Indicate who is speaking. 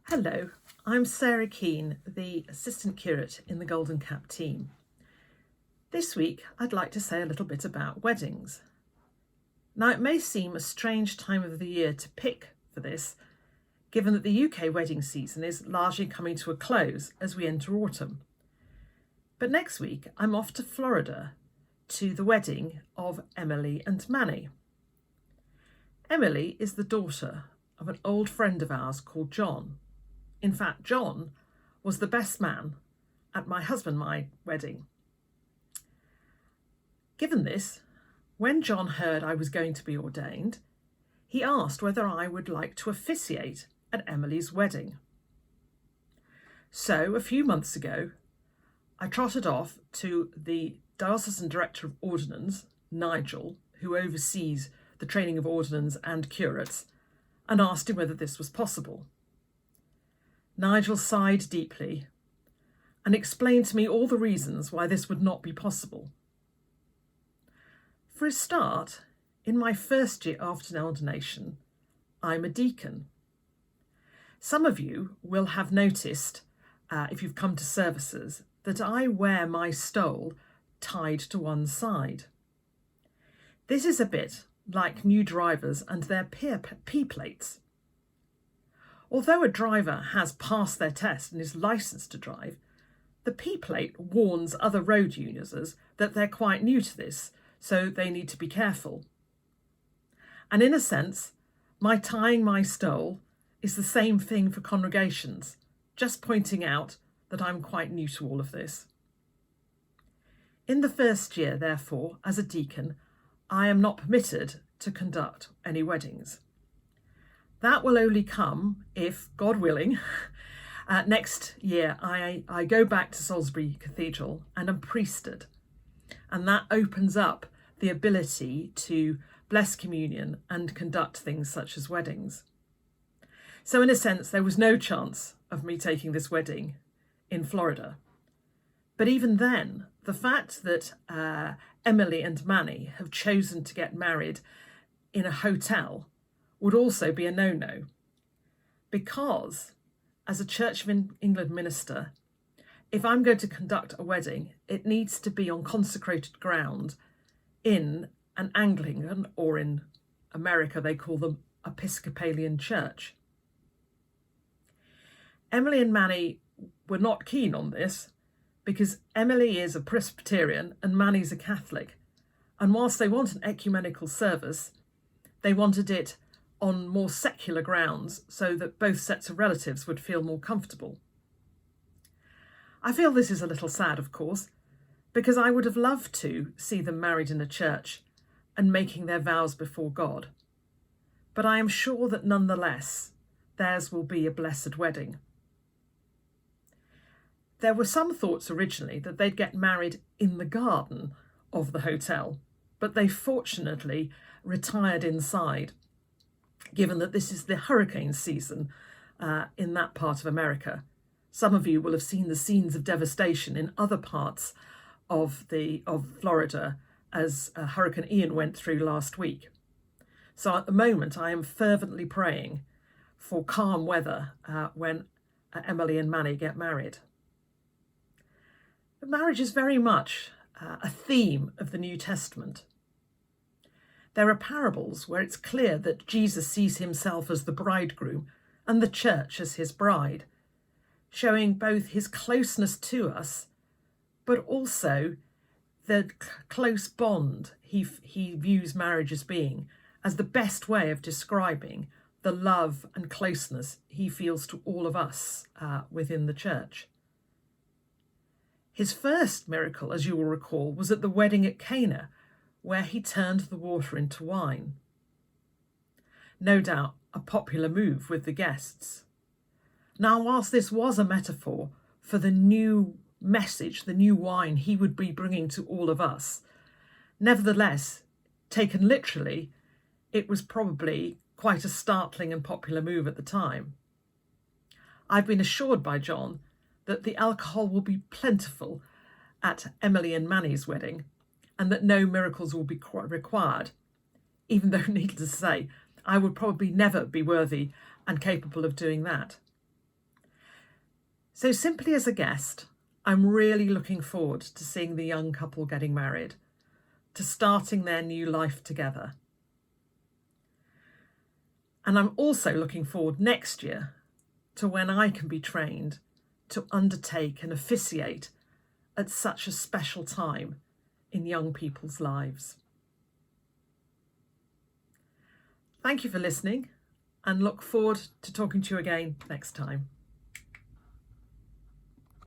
Speaker 1: Hello, I'm Sarah Keane, the Assistant Curate in the Golden Cap team. This week I'd like to say a little bit about weddings. Now it may seem a strange time of the year to pick for this, given that the UK wedding season is largely coming to a close as we enter autumn. But next week I'm off to Florida to the wedding of Emily and Manny. Emily is the daughter of an old friend of ours called John. In fact, John was the best man at my husband and my wedding. Given this, when John heard I was going to be ordained, he asked whether I would like to officiate at Emily's wedding. So a few months ago, I trotted off to the Diocesan Director of Ordinance, Nigel, who oversees the training of ordinands and curates, and asked him whether this was possible. Nigel sighed deeply and explained to me all the reasons why this would not be possible. For a start, in my first year after an ordination, I'm a deacon. Some of you will have noticed, if you've come to services, that I wear my stole tied to one side. This is a bit like new drivers and their P-plates. Although a driver has passed their test and is licensed to drive, the P-plate warns other road users that they're quite new to this, so they need to be careful. And in a sense, my tying my stole is the same thing for congregations, just pointing out that I'm quite new to all of this. In the first year, therefore, as a deacon, I am not permitted to conduct any weddings. That will only come if, God willing, next year I go back to Salisbury Cathedral and am priested. And that opens up the ability to bless communion and conduct things such as weddings. So in a sense, there was no chance of me taking this wedding in Florida. But even then, the fact that Emily and Manny have chosen to get married in a hotel would also be a no-no, because as a Church of England minister, if I'm going to conduct a wedding, it needs to be on consecrated ground in an Anglican, or in America they call them Episcopalian Church. Emily and Manny were not keen on this because Emily is a Presbyterian and Manny's a Catholic, and whilst they want an ecumenical service, they wanted it on more secular grounds so that both sets of relatives would feel more comfortable. I feel this is a little sad, of course, because I would have loved to see them married in a church and making their vows before God. But I am sure that nonetheless, theirs will be a blessed wedding. There were some thoughts originally that they'd get married in the garden of the hotel, but they fortunately retired inside, given that this is the hurricane season in that part of America. Some of you will have seen the scenes of devastation in other parts of Florida as Hurricane Ian went through last week. So at the moment, I am fervently praying for calm weather when Emily and Manny get married. But marriage is very much a theme of the New Testament. There are parables where it's clear that Jesus sees himself as the bridegroom and the church as his bride, showing both his closeness to us, but also the close bond he views marriage as being, as the best way of describing the love and closeness he feels to all of us within the church. His first miracle, as you will recall, was at the wedding at Cana, where he turned the water into wine. No doubt a popular move with the guests. Now, whilst this was a metaphor for the new message, the new wine he would be bringing to all of us, nevertheless, taken literally, it was probably quite a startling and popular move at the time. I've been assured by John that the alcohol will be plentiful at Emily and Manny's wedding, and that no miracles will be required, even though, needless to say, I would probably never be worthy and capable of doing that. So simply as a guest, I'm really looking forward to seeing the young couple getting married, to starting their new life together. And I'm also looking forward next year to when I can be trained to undertake and officiate at such a special time in young people's lives. Thank you for listening, and look forward to talking to you again next time.